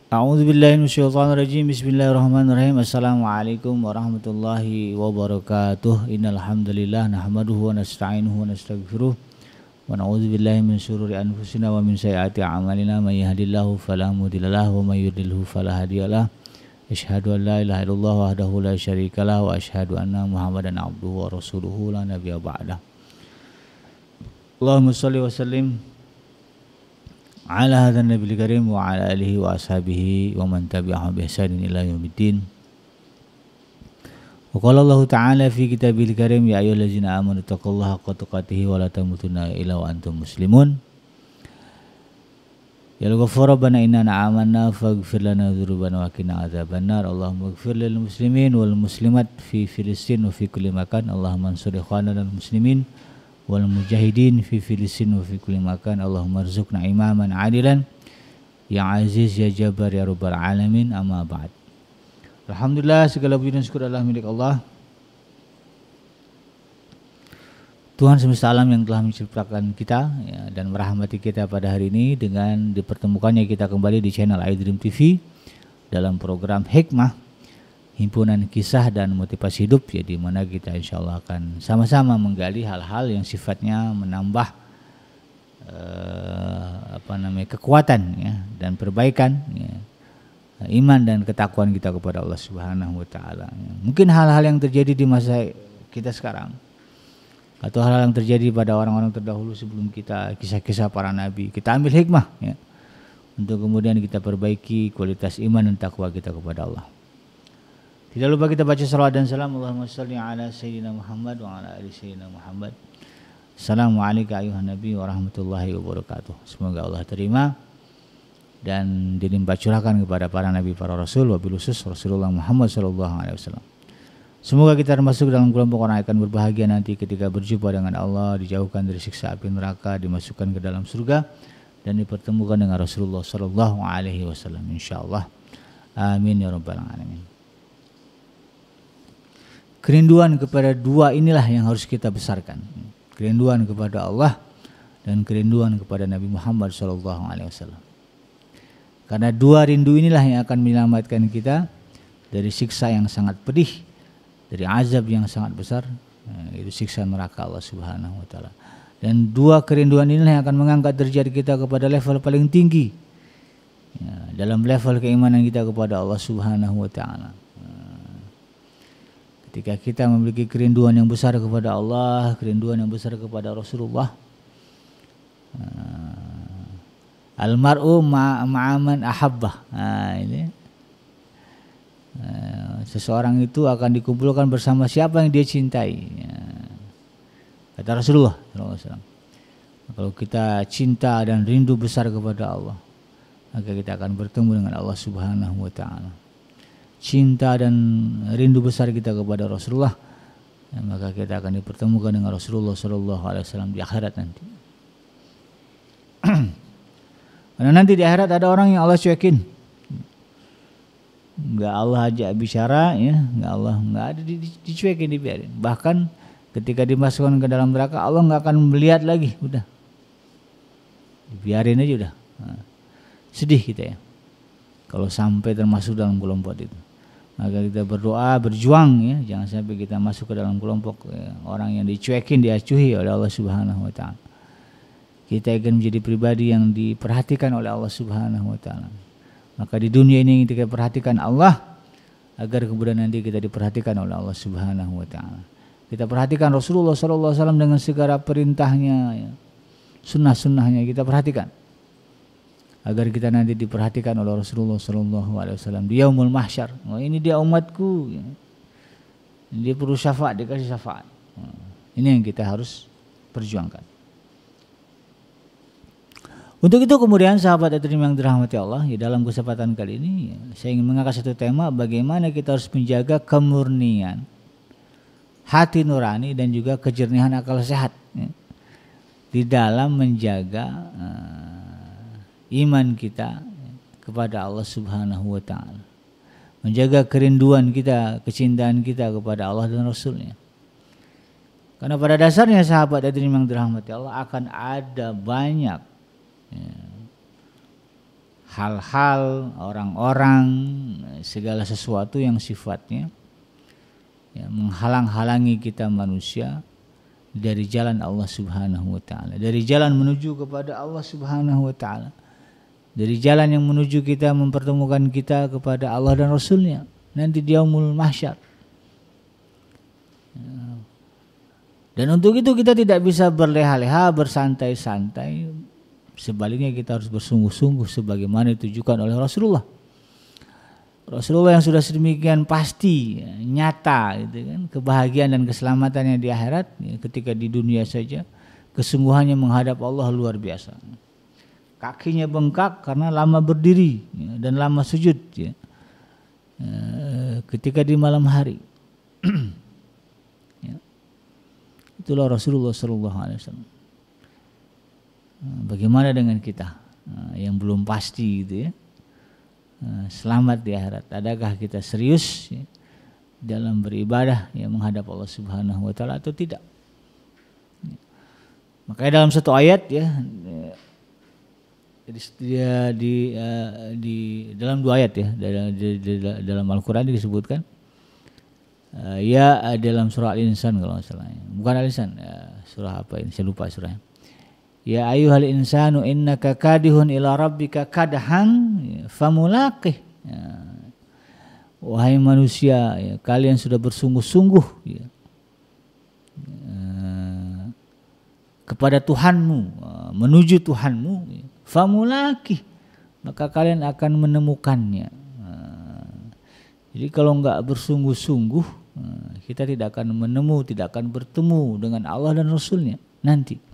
A'udzubillahi minasyaitonirrajim. Bismillahirrahmanirrahim. Assalamualaikum warahmatullahi wabarakatuh. Innal hamdalillah nahmaduhu wa nasta'inuhu wa nastaghfiruh wa na'udzubillahi min syururi anfusina wa min sayyiati a'malina may yahdihillahu fala mudhillalah wa may yudhlilhu fala hadiyalah. Asyhadu an la ilaha illallah wahdahu la syarikalah wa asyhadu anna Muhammadan abduhu wa rasuluhu la nabiyya ba'dah. Allahumma shalli wa sallim ala hadzal nabiyil karim wa ala alihi wa ashabihi wa man tabi'ahum bi ihsanin ila yaumiddin. Wa qala Allah ta'ala fi kitabil karim ya ayyuhallazina amanu taqullaha haqqa tuqatih wa la tamutunna illa wa antum muslimun. Ya Ghafur Rabbana innana amanna faghfir lana dzunubana wa qina adzabannar. Allahumma ighfir lil muslimin wal muslimat fi Filistin wa fi kulli makan. Allahumma ansur ikhwanana al muslimin wal mujahidin fi Filistin wa fi kulli makan. Allahumma rzuqna imaman adilan ya aziz ya jabbar ya rabbal alamin. Amma ba'd. Alhamdulillah, segala puji dan syukur adalah milik Allah, Tuhan semesta alam yang telah menciptakan kita ya, dan merahmati kita pada hari ini dengan dipertemukannya kita kembali di channel iDream TV dalam program Hikmah, himpunan kisah dan motivasi hidup, ya, di mana kita insya Allah akan sama-sama menggali hal-hal yang sifatnya menambah kekuatan ya, dan perbaikan ya, iman dan ketakwaan kita kepada Allah Subhanahu wa taala. Ya. Mungkin hal-hal yang terjadi di masa kita sekarang atau hal-hal yang terjadi pada orang-orang terdahulu sebelum kita, kisah-kisah para nabi, kita ambil hikmah ya, untuk kemudian kita perbaiki kualitas iman dan takwa kita kepada Allah. Tidak lupa kita baca salawat dan salam. Allahumma shalli ala sayyidina Muhammad wa ala ali sayyidina Muhammad. Assalamualaikum ayuhan nabi warahmatullahi wabarakatuh. Semoga Allah terima dan dilimpah curahkan kepada para nabi, para rasul, wabil khusus Rasulullah Muhammad sallallahu alaihi wasallam. Semoga kita termasuk dalam kelompok orang yang akan berbahagia nanti ketika berjumpa dengan Allah, dijauhkan dari siksa api neraka, dimasukkan ke dalam surga dan dipertemukan dengan Rasulullah sallallahu alaihi wasallam insyaallah. Amin ya rabbal alamin. Kerinduan kepada dua inilah yang harus kita besarkan. Kerinduan kepada Allah dan kerinduan kepada Nabi Muhammad sallallahu alaihi wasallam. Karena dua rindu inilah yang akan menyelamatkan kita dari siksa yang sangat pedih, dari azab yang sangat besar, itu siksa neraka Allah Subhanahu wa taala. Dan dua kerinduan inilah yang akan mengangkat derajat kita kepada level paling tinggi ya, dalam level keimanan kita kepada Allah Subhanahu wa taala. Ketika kita memiliki kerinduan yang besar kepada Allah, kerinduan yang besar kepada Rasulullah, almar'u ma'aman ahabbah. Ini seseorang itu akan dikumpulkan bersama siapa yang dia cintai ya. Kata Rasulullah SAW, kalau kita cinta dan rindu besar kepada Allah, maka kita akan bertemu dengan Allah Subhanahu wa ta'ala. Cinta dan rindu besar kita kepada Rasulullah ya, maka kita akan dipertemukan dengan Rasulullah SAW di akhirat nanti. Karena nanti di akhirat ada orang yang Allah cuekin, nggak Allah ajak bicara ya, nggak ada, dicuekin, dibiarin. Bahkan ketika dimasukkan ke dalam neraka Allah nggak akan melihat lagi, udah dibiarin aja udah. Nah, sedih kita ya kalau sampai termasuk dalam kelompok itu. Maka kita berdoa, berjuang ya, jangan sampai kita masuk ke dalam kelompok ya, orang yang dicuekin, diacuhi oleh Allah Subhanahu wa taala. Kita akan menjadi pribadi yang diperhatikan oleh Allah Subhanahu wa taala. Maka di dunia ini kita perhatikan Allah agar kemudian nanti kita diperhatikan oleh Allah Subhanahu wa taala. Kita perhatikan Rasulullah sallallahu alaihi wasallam dengan segala perintahnya ya, sunnah-sunnahnya kita perhatikan agar kita nanti diperhatikan oleh Rasulullah sallallahu alaihi wasallam di yaumul mahsyar. Oh, ini dia umatku ya. Dia perlu syafaat, dikasih syafaat. Ini yang kita harus perjuangkan. Untuk itu kemudian sahabat iDream yang dirahmati Allah, ya, dalam kesempatan kali ini ya, saya ingin mengangkat satu tema, bagaimana kita harus menjaga kemurnian hati nurani dan juga kejernihan akal sehat ya, di dalam menjaga iman kita kepada Allah Subhanahu wa taala. Menjaga kerinduan kita, kecintaan kita kepada Allah dan Rasulnya. Karena pada dasarnya sahabat iDream yang dirahmati Allah akan ada banyak hal-hal, orang-orang, segala sesuatu yang sifatnya menghalang-halangi kita manusia dari jalan Allah Subhanahu wa taala, dari jalan menuju kepada Allah Subhanahu wa taala, dari jalan yang menuju kita mempertemukan kita kepada Allah dan Rasulnya nanti di yaumul mahsyar. Dan untuk itu kita tidak bisa berleha-leha, bersantai-santai. Sebaliknya kita harus bersungguh-sungguh sebagaimana ditujukan oleh Rasulullah. Rasulullah yang sudah sedemikian pasti, nyata gitu kan, kebahagiaan dan keselamatannya di akhirat, ketika di dunia saja kesungguhannya menghadap Allah luar biasa. Kakinya bengkak karena lama berdiri dan lama sujud ketika di malam hari. Itulah Rasulullah SAW. Bagaimana dengan kita yang belum pasti gitu ya, selamat di akhirat? Adakah kita serius dalam beribadah menghadap Allah Subhanahu wa taala atau tidak? Makanya dalam satu ayat di dalam dua ayat dalam Al-Qur'an disebutkan dalam surah Al-Insan kalau nggak salah, bukan Al-Insan, surah apa ini saya lupa surahnya. Ya ayyuhal insanu innaka kadihun ila rabbika kadhan famulaqih. Wahai manusia, kalian sudah bersungguh-sungguh kepada Tuhanmu, menuju Tuhanmu, famulaqih, maka kalian akan menemukannya. Jadi kalau enggak bersungguh-sungguh, kita tidak akan tidak akan bertemu dengan Allah dan Rasulnya nanti.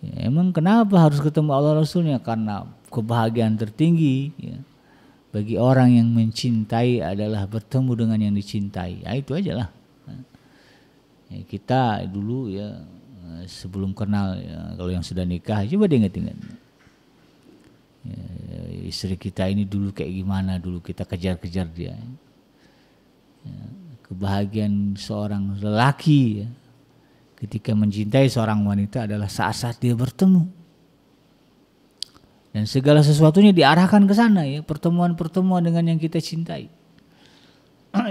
Emang kenapa harus ketemu Allah Rasulnya? Karena kebahagiaan tertinggi bagi orang yang mencintai adalah bertemu dengan yang dicintai. Itu aja lah. Kita dulu sebelum kenal kalau yang sudah nikah, coba diingat-ingat. Istri kita ini dulu kayak gimana, dulu kita kejar-kejar dia. Kebahagiaan seorang lelaki ketika mencintai seorang wanita adalah saat-saat dia bertemu. Dan segala sesuatunya diarahkan ke sana pertemuan-pertemuan dengan yang kita cintai.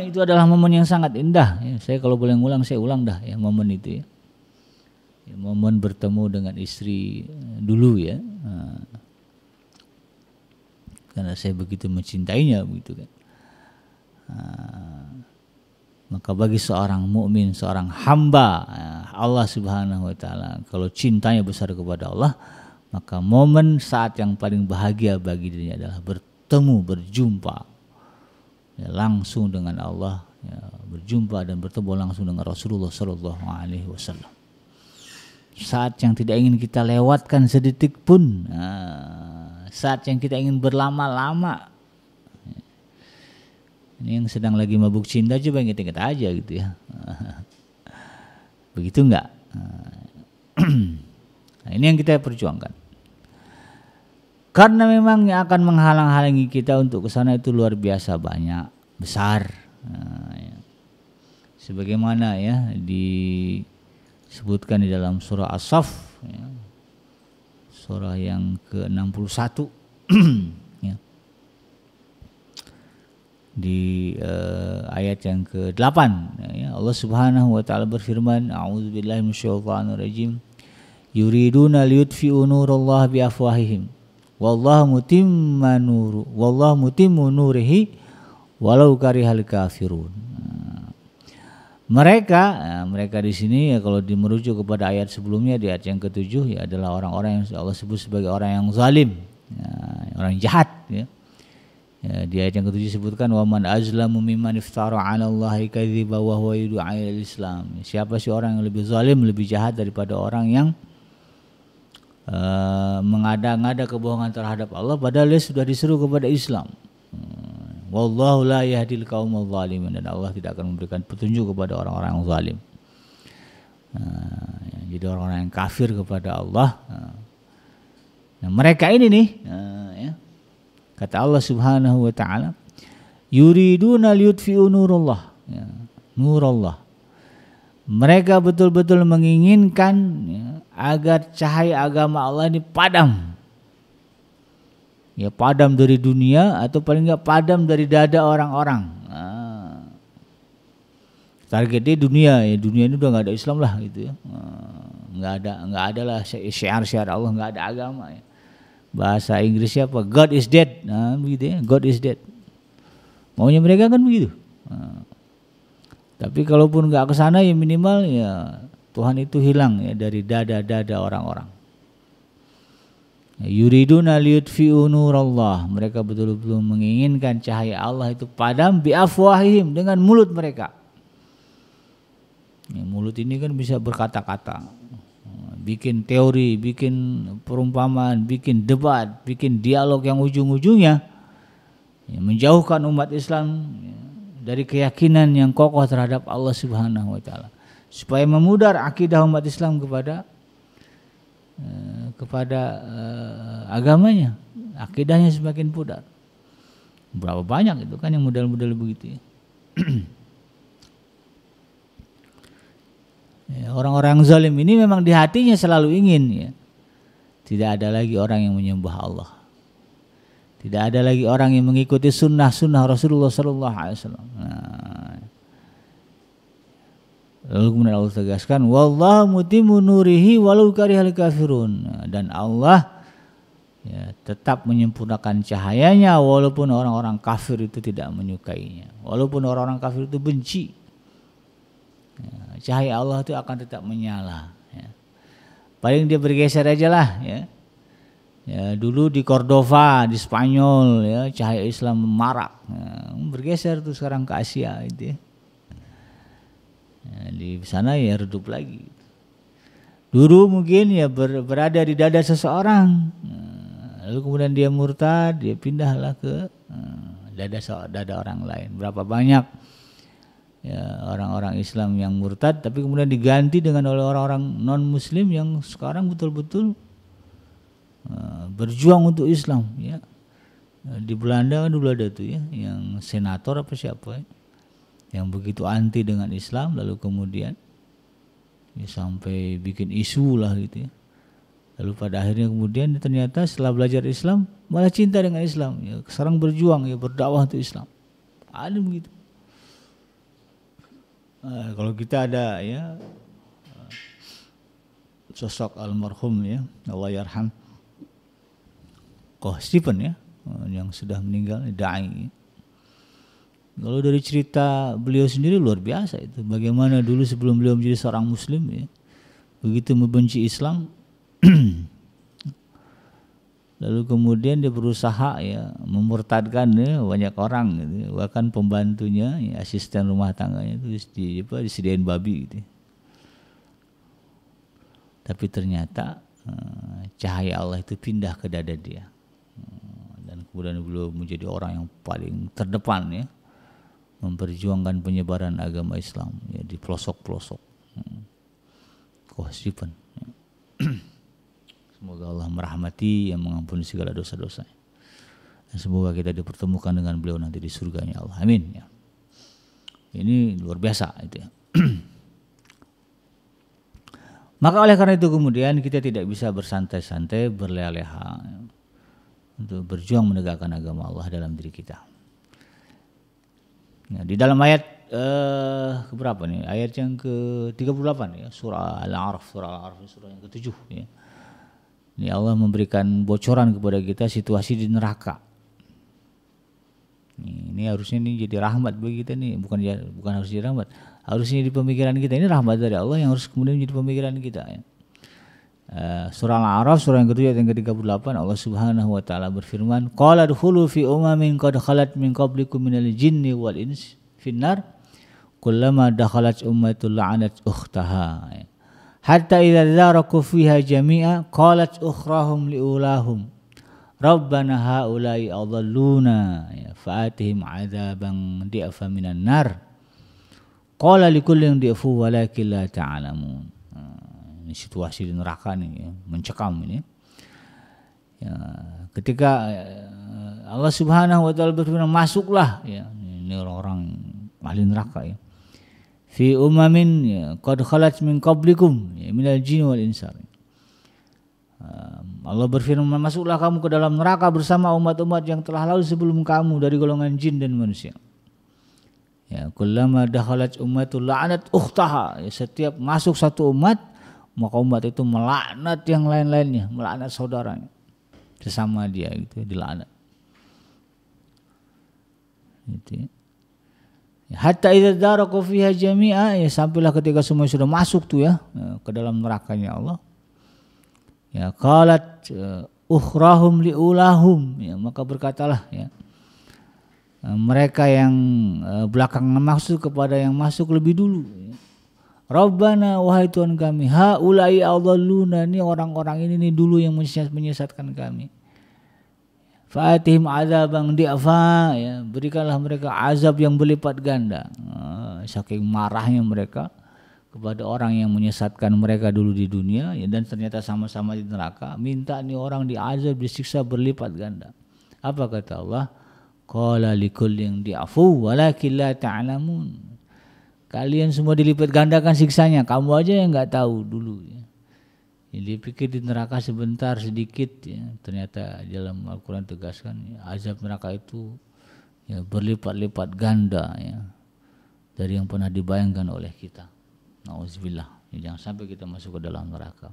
Itu adalah momen yang sangat indah. Saya kalau boleh ngulang, saya ulang dah momen itu momen bertemu dengan istri dulu karena saya begitu mencintainya begitu kan. Maka bagi seorang mukmin, seorang hamba Allah Subhanahu wa taala, kalau cintanya besar kepada Allah, maka momen saat yang paling bahagia bagi dirinya adalah bertemu, berjumpa langsung dengan Allah, berjumpa dan bertemu langsung dengan Rasulullah sallallahu alaihi wasallam. Saat yang tidak ingin kita lewatkan sedetik pun, saat yang kita ingin berlama-lama. Ini yang sedang lagi mabuk cinta, coba ingat-ingat aja gitu ya. Begitu enggak? Nah, ini yang kita perjuangkan. Karena memang yang akan menghalang-halangi kita untuk ke sana itu luar biasa banyak, besar. Sebagaimana disebutkan di dalam surah As-Saff, surah yang ke-61. Di ayat yang ke-8 Allah Subhanahu wa taala berfirman, a'udzubillahi minasyaitonir rajim, yuriduna liyutfi'u nurallahi biafwahihim wallahu mutimmu nurihi walau karihal kafirun. Mereka di sini kalau merujuk kepada ayat sebelumnya, di ayat yang ke-7 adalah orang-orang yang Allah sebut sebagai orang yang zalim, orang jahat di ayat yang ke-7 disebutkan wa man azlamu mimman iftara 'ala Allahi kadziba wa huwa yud'a ilal Islam. Siapa sih orang yang lebih zalim, lebih jahat daripada orang yang mengada-ngada kebohongan terhadap Allah padahal dia sudah diseru kepada Islam. Wallahu la yahdil qaumal zalimin, dan Allah tidak akan memberikan petunjuk kepada orang-orang yang zalim. Jadi orang-orang yang kafir kepada Allah. Nah, mereka ini nih kata Allah Subhanahu wa taala, yuriduna liyutfi'u nurullah, nurullah. Mereka betul-betul menginginkan agar cahaya agama Allah ini padam. Ya padam dari dunia atau paling enggak padam dari dada orang-orang. Target dia dunia, ya dunia ini udah nggak ada Islam lah gitu ya. Nggak ada lah syiar Allah, nggak ada agama ya. Bahasa Inggrisnya apa? God is dead. Nah, begitu ya. God is dead. Maunya mereka kan begitu. Tapi kalaupun nggak ke sana ya minimal ya Tuhan itu hilang ya dari dada-dada orang-orang. Yuriduna liyutfi'u nurallah. Mereka betul-betul menginginkan cahaya Allah itu padam bi afwahihim, dengan mulut mereka. Ya, mulut ini kan bisa berkata-kata, bikin teori, bikin perumpamaan, bikin debat, bikin dialog yang ujung-ujungnya ya, menjauhkan umat Islam ya, dari keyakinan yang kokoh terhadap Allah Subhanahu wa taala, supaya memudar akidah umat Islam kepada agamanya, akidahnya semakin pudar. Berapa banyak itu kan yang model-model begitu ya. Ya, orang-orang zalim ini memang di hatinya selalu ingin ya, tidak ada lagi orang yang menyembah Allah, tidak ada lagi orang yang mengikuti sunnah Rasulullah Sallallahu Alaihi Wasallam. Lalu kemudian Allah tegaskan, wallahu mutimmu nurihi walau karihal kafirun. Dan Allah ya, tetap menyempurnakan cahayanya walaupun orang-orang kafir itu tidak menyukainya, walaupun orang-orang kafir itu benci. Ya, cahaya Allah itu akan tetap menyala ya. Paling dia bergeser aja lah ya. Ya, dulu di Cordova di Spanyol ya, cahaya Islam marak ya, bergeser tuh sekarang ke Asia gitu ya. Ya, di sana ya redup lagi. Dulu mungkin ya berada di dada seseorang, lalu kemudian dia murtad, dia pindahlah ke dada orang lain. Berapa banyak ya orang-orang Islam yang murtad tapi kemudian diganti dengan oleh orang-orang non muslim yang sekarang betul-betul berjuang untuk Islam ya. Di Belanda kan dulu ada tuh ya, yang senator apa siapa ya, yang begitu anti dengan Islam, lalu kemudian ya sampai bikin isu lah gitu ya. Lalu pada akhirnya kemudian ternyata setelah belajar Islam malah cinta dengan Islam ya, sekarang berjuang ya, berdakwah untuk Islam. Ada begitu. Kalau kita ada ya sosok almarhum ya, Allah yarham, Koh Stephen ya, yang sudah meninggal, da'i. Kalau dari cerita beliau sendiri luar biasa itu, bagaimana dulu sebelum beliau menjadi seorang muslim ya, begitu membenci Islam, lalu kemudian dia berusaha ya memurtadkan ya banyak orang gitu, bahkan pembantunya ya, asisten rumah tangganya itu disediain babi gitu. Tapi ternyata cahaya Allah itu pindah ke dada dia, dan kemudian beliau menjadi orang yang paling terdepan ya, memperjuangkan penyebaran agama Islam ya, di pelosok-pelosok. Koh Stephen ya. Semoga Allah merahmati yang mengampuni segala dosa-dosa. Dan semoga kita dipertemukan dengan beliau nanti di surganya Allah. Amin ya. Ini luar biasa itu ya. Maka oleh karena itu kemudian kita tidak bisa bersantai-santai, berleha-leha ya, untuk berjuang menegakkan agama Allah dalam diri kita. Ya, di dalam ayat keberapa nih? Ayat yang ke-38 ya, surah Al-A'raf, surah yang ke-7 ya. Ini Allah memberikan bocoran kepada kita situasi di neraka. Ini harusnya jadi rahmat bagi kita nih, bukan harus jadi rahmat. Harusnya di pemikiran kita ini rahmat dari Allah yang harus kemudian menjadi pemikiran kita ya. Surah Al-A'raf surah yang ke-7 ayat yang ke-38 Allah Subhanahu wa taala berfirman, qala dkhulu fi umamin qad khalat min qablikum minal jinni wal ins finnar kullama dakhalat ummatul la'anat ukhtaha. Hatta idza dzaraku fiha jami'a qalat ukhrahum liulahum rabbana haula'i adalluna fa'atihim 'adzaban di'fa minan nar qala likullin di'fu walakin la ta'lamun. Ini situasi di neraka nih ya, mencekam ini ya, ketika Allah Subhanahu wa taala berfirman masuklah ya, ini orang-orang ahli neraka ya, fi umamin ya, qad khalat min qablikum ya, minal jinni wal insa. Allah berfirman, masuklah kamu ke dalam neraka bersama umat-umat yang telah lalu sebelum kamu dari golongan jin dan manusia. Ya, kullama dakhalat ummatul la'anat ukhtaha. Ya, setiap masuk satu umat, maka umat itu melaknat yang lain-lainnya, melaknat saudaranya. Sesama dia gitu, dilaknat. Gitu ya. Hatta idza daraqu fiha jami'a, ya sampailah ketika semua sudah masuk tuh ya ke dalam nerakanya Allah. Ya qalat ukhrahum liulahum, ya maka berkatalah ya mereka yang belakangan masuk kepada yang masuk lebih dulu. Ya. Rabbana, wahai Tuhan kami, haula'i adalluna, ini orang-orang ini nih dulu yang menyesatkan kami. Fa'atihim azabang di'fa, ya berikanlah mereka azab yang berlipat ganda. Saking marahnya mereka kepada orang yang menyesatkan mereka dulu di dunia, ya, dan ternyata sama-sama di neraka, minta nih orang diazab, disiksa berlipat ganda. Apa kata Allah? Qala likullin di'afu walakin la ta'lamun. Kalian semua dilipat gandakan siksanya, kamu aja yang enggak tahu dulu ya. Dia pikir di neraka sebentar sedikit ya, ternyata dalam Al-Quran tegaskan ya, azab neraka itu ya berlipat-lipat ganda ya dari yang pernah dibayangkan oleh kita. Nauzubillah, ya, jangan sampai kita masuk ke dalam neraka.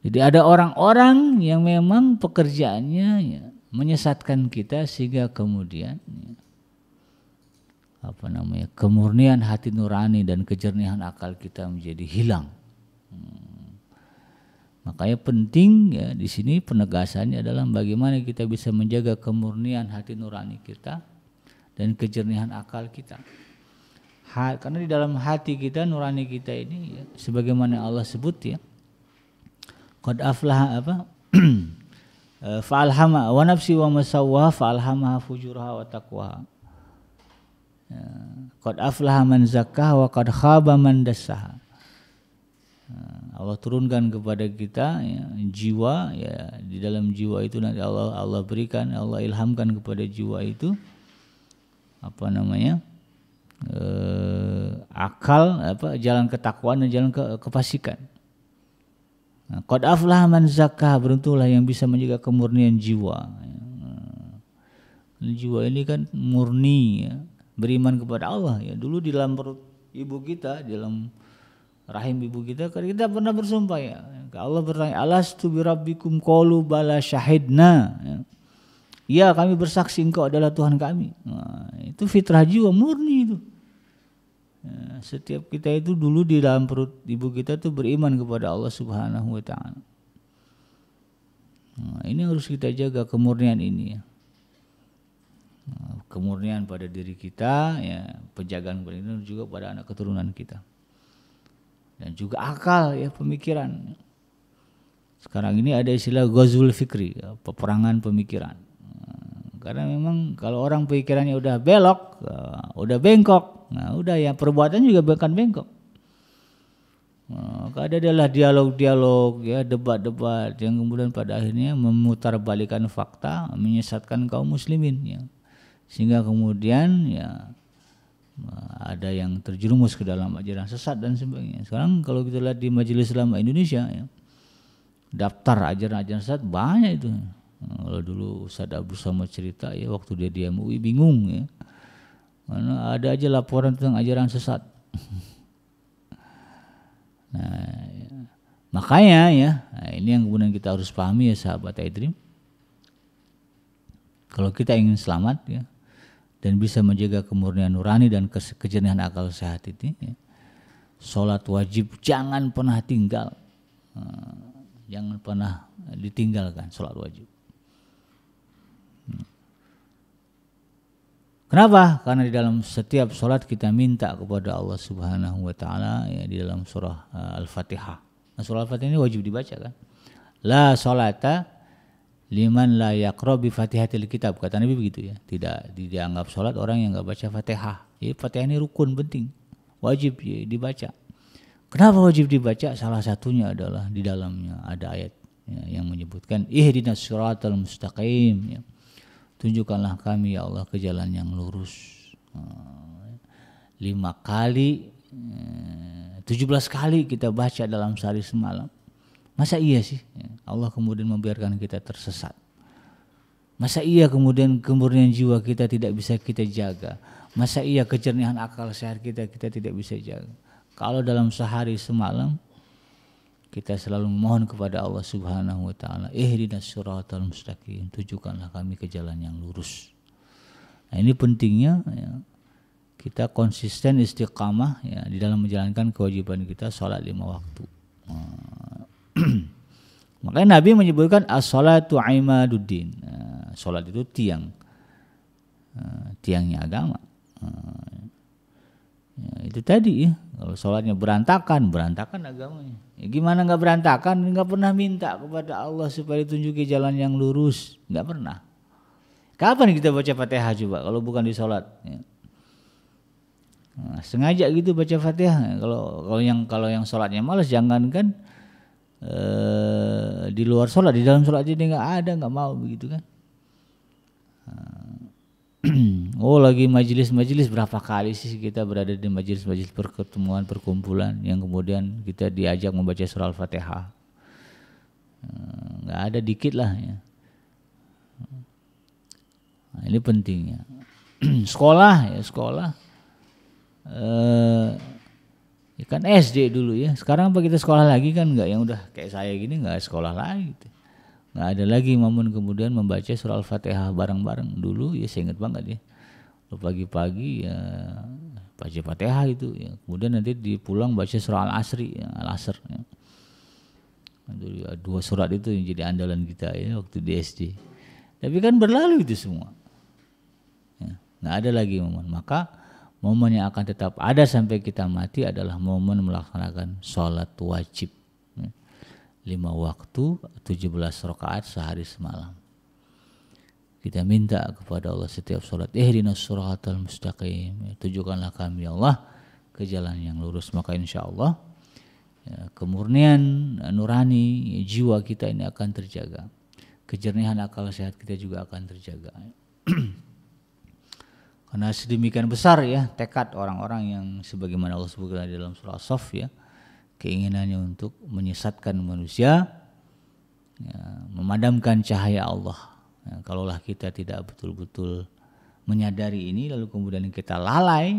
Jadi ada orang-orang yang memang pekerjaannya ya, menyesatkan kita sehingga kemudian ya, kemurnian hati nurani dan kejernihan akal kita menjadi hilang. Makanya penting ya di sini penegasannya adalah bagaimana kita bisa menjaga kemurnian hati nurani kita dan kejernihan akal kita. Karena di dalam hati kita, nurani kita ini ya, sebagaimana Allah sebut ya, qad aflaha fa'alhama wa nafsi wa masawwaha fa'alhamaha fujuraha wa taqwaha. Qad aflaha man zakkaha wa qad khaba man dassaha. Allah turunkan kepada kita ya, jiwa ya, di dalam jiwa itu nanti Allah berikan, Allah ilhamkan kepada jiwa itu akal jalan ketakwaan dan jalan kefasikan. Qad aflaha man zakkaha, beruntunglah yang bisa menjaga kemurnian jiwa. Jiwa ini kan murni ya, beriman kepada Allah ya. Dulu di dalam perut ibu kita, di dalam rahim ibu kita pernah bersumpah ya. Allah bertanya, alastu birabbikum qalu bala syahidna. Ya, kami bersaksi engkau adalah Tuhan kami. Nah, itu fitrah jiwa murni itu. Ya, setiap kita itu dulu di dalam perut ibu kita itu beriman kepada Allah Subhanahu wa taala. Nah, ini harus kita jaga kemurnian ini ya. Nah, kemurnian pada diri kita ya, penjagaan kepada juga pada anak keturunan kita. Dan juga akal ya, pemikiran. Sekarang ini ada istilah ghazwul fikri, ya, peperangan pemikiran. Karena memang kalau orang pikirannya udah belok, udah bengkok, nah udah ya perbuatan juga bahkan bengkok. Ada adalah dialog-dialog ya, debat-debat yang kemudian pada akhirnya memutarbalikkan fakta, menyesatkan kaum muslimin ya. Sehingga kemudian ya ada yang terjerumus ke dalam ajaran sesat dan sebagainya. Sekarang kalau kita lihat di Majelis Ulama Indonesia ya, daftar ajaran-ajaran sesat banyak itu. Kalau dulu Ustaz Abdul Somad cerita ya, waktu dia di MUI bingung ya, karena ada aja laporan tentang ajaran sesat. Nah, ya. Makanya ya, ini yang kemudian kita harus pahami ya sahabat iDream. Kalau kita ingin selamat ya, dan bisa menjaga kemurnian nurani dan kejernihan akal sehat ini ya, sholat wajib jangan pernah tinggal, jangan pernah ditinggalkan sholat wajib. Kenapa? Karena di dalam setiap sholat kita minta kepada Allah Subhanahu wa taala ya, di dalam surah Al-Fatihah. Nah, surah Al-Fatihah ini wajib dibaca kan? La sholata liman la yaqra bi Fatihatil kitab, kata Nabi begitu ya. Tidak dianggap sholat orang yang enggak baca Fatihah. Ya, Fatihah ini rukun penting, wajib ya, dibaca. Kenapa wajib dibaca? Salah satunya adalah di dalamnya ada ayat ya, yang menyebutkan ihdinas siratal mustaqim ya. Tunjukkanlah kami ya Allah ke jalan yang lurus. 5 kali 17 kali kita baca dalam sehari semalam. Masa iya sih Allah kemudian membiarkan kita tersesat? Masa iya kemudian kemurnian jiwa kita tidak bisa kita jaga? Masa iya kejernihan akal sehat kita tidak bisa jaga? Kalau dalam sehari semalam kita selalu memohon kepada Allah Subhanahu wa taala, ihdinas siratal mustaqim, tunjukkanlah kami ke jalan yang lurus. Nah, ini pentingnya ya, kita konsisten istiqamah ya di dalam menjalankan kewajiban kita salat 5 waktu. Makanya Nabi menyebutkan as-salatu imaduddin. Salat itu tiangnya agama. Ya, itu tadi ya, kalau sholatnya berantakan agamanya. Ya, gimana nggak berantakan? Nggak pernah minta kepada Allah supaya ditunjuki jalan yang lurus, nggak pernah. Kapan kita baca Fatihah coba kalau bukan di sholat? Ya. Nah, sengaja gitu baca Fatihah. Kalau yang sholatnya malas, jangankan di luar sholat, di dalam sholat jadi nggak mau begitu kan? Oh lagi majelis berapa kali sih kita berada di majelis pertemuan perkumpulan yang kemudian kita diajak membaca surah Al-Fatihah? Nggak ada, dikit lah ya. Nah, ini pentingnya. Sekolah ya kan SD dulu ya. Sekarang apa kita sekolah lagi kan nggak, yang udah kayak saya gini nggak sekolah lagi gitu. Nggak ada lagi momen kemudian membaca surah Al-Fatihah bareng-bareng. Dulu ya saya ingat banget ya, pagi-pagi ya baca Fatihah itu ya. Kemudian nanti dipulang baca surah Al-Asri ya, Al-Asr ya. Itu ya, 2 surat itu yang jadi andalan kita ya waktu di SD. Tapi kan berlalu itu semua ya, nggak ada lagi momen. Maka momen yang akan tetap ada sampai kita mati adalah momen melaksanakan sholat wajib 5 waktu 17 rakaat sehari semalam. Kita minta kepada Allah setiap sholat, ihdinas siratal mustaqim, tunjukkanlah kami ya Allah ke jalan yang lurus. Maka insya Allah ya, kemurnian nurani jiwa kita ini akan terjaga, kejernihan akal sehat kita juga akan terjaga. Karena sedemikian besar ya tekad orang-orang yang sebagaimana Allah sebutkan di dalam surah As-Saff ya, keinginannya untuk menyesatkan manusia ya, memadamkan cahaya Allah ya, kalaulah kita tidak betul-betul menyadari ini lalu kemudian kita lalai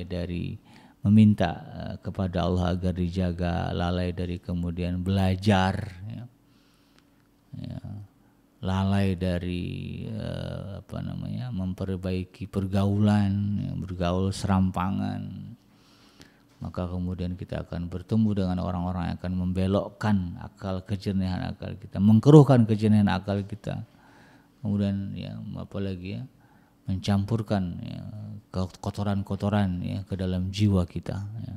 dari meminta kepada Allah agar dijaga, lalai dari kemudian belajar ya, lalai dari memperbaiki pergaulan ya, bergaul serampangan, maka kemudian kita akan bertemu dengan orang-orang yang akan membelokkan kejernihan akal kita, mengkeruhkan kejernihan akal kita, kemudian ya apalagi ya mencampurkan ya, kotoran-kotoran ya ke dalam jiwa kita ya.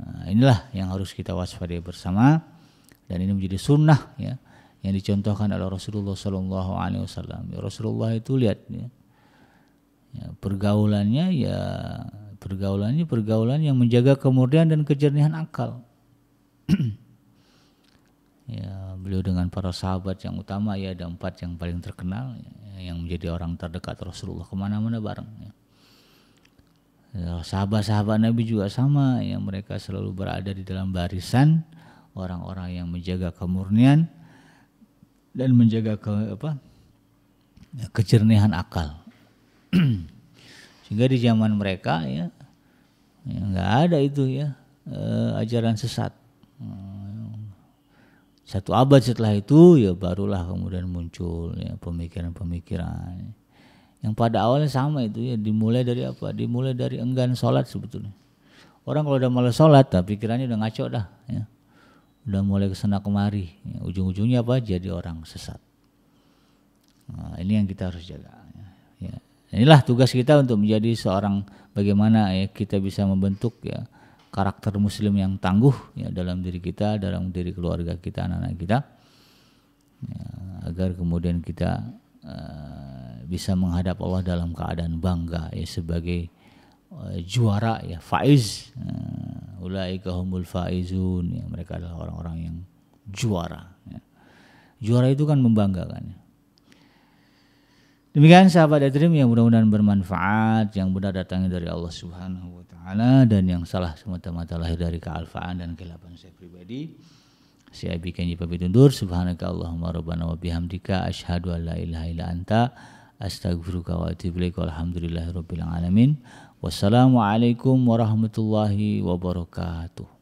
Nah, inilah yang harus kita waspadai bersama, dan ini menjadi sunnah ya yang dicontohkan oleh Rasulullah SAW. Ya, Rasulullah itu lihat ya, pergaulannya yang menjaga kemurnian dan kejernihan akal. Ya, beliau dengan para sahabat yang utama ya, ada 4 yang paling terkenal ya, yang menjadi orang terdekat Rasulullah, kemana-mana bareng ya. Ya, sahabat-sahabat Nabi juga sama ya, mereka selalu berada di dalam barisan orang-orang yang menjaga kemurnian dan menjaga kejernihan akal. Sehingga di zaman mereka ya nggak ada itu ya ajaran sesat. 1 abad setelah itu ya barulah kemudian muncul ya pemikiran-pemikiran yang pada awalnya sama itu ya, dimulai dari apa? Dimulai dari enggan sholat sebetulnya. Orang kalau udah malas sholat, pikirannya udah ngaco dah ya. Udah mulai kesana kemari ya, ujung-ujungnya apa? Jadi orang sesat. Nah, ini yang kita harus jaga ya. Inilah tugas kita untuk menjadi seorang, bagaimana ya kita bisa membentuk ya karakter muslim yang tangguh ya dalam diri kita, dalam diri keluarga kita, anak-anak kita ya, agar kemudian kita bisa menghadap Allah dalam keadaan bangga ya sebagai juara ya, faiz. Ulaika humul faizun ya, mereka adalah orang-orang yang juara ya. Juara itu kan membanggakan ya. Demikian sahabat Dream yang mudah-mudahan bermanfaat, yang benar datangnya dari Allah Subhanahu wa taala, dan yang salah semata-mata lahir dari kealfaan dan keilapan saya pribadi. Saya bikin pamit undur. Subhanaka Allahumma rabbana wa bihamdika asyhadu an la ilaha illa anta astaghfiruka wa atubu ilaik. Alhamdulillahirabbil alamin. Wassalamualaikum warahmatullahi wabarakatuh.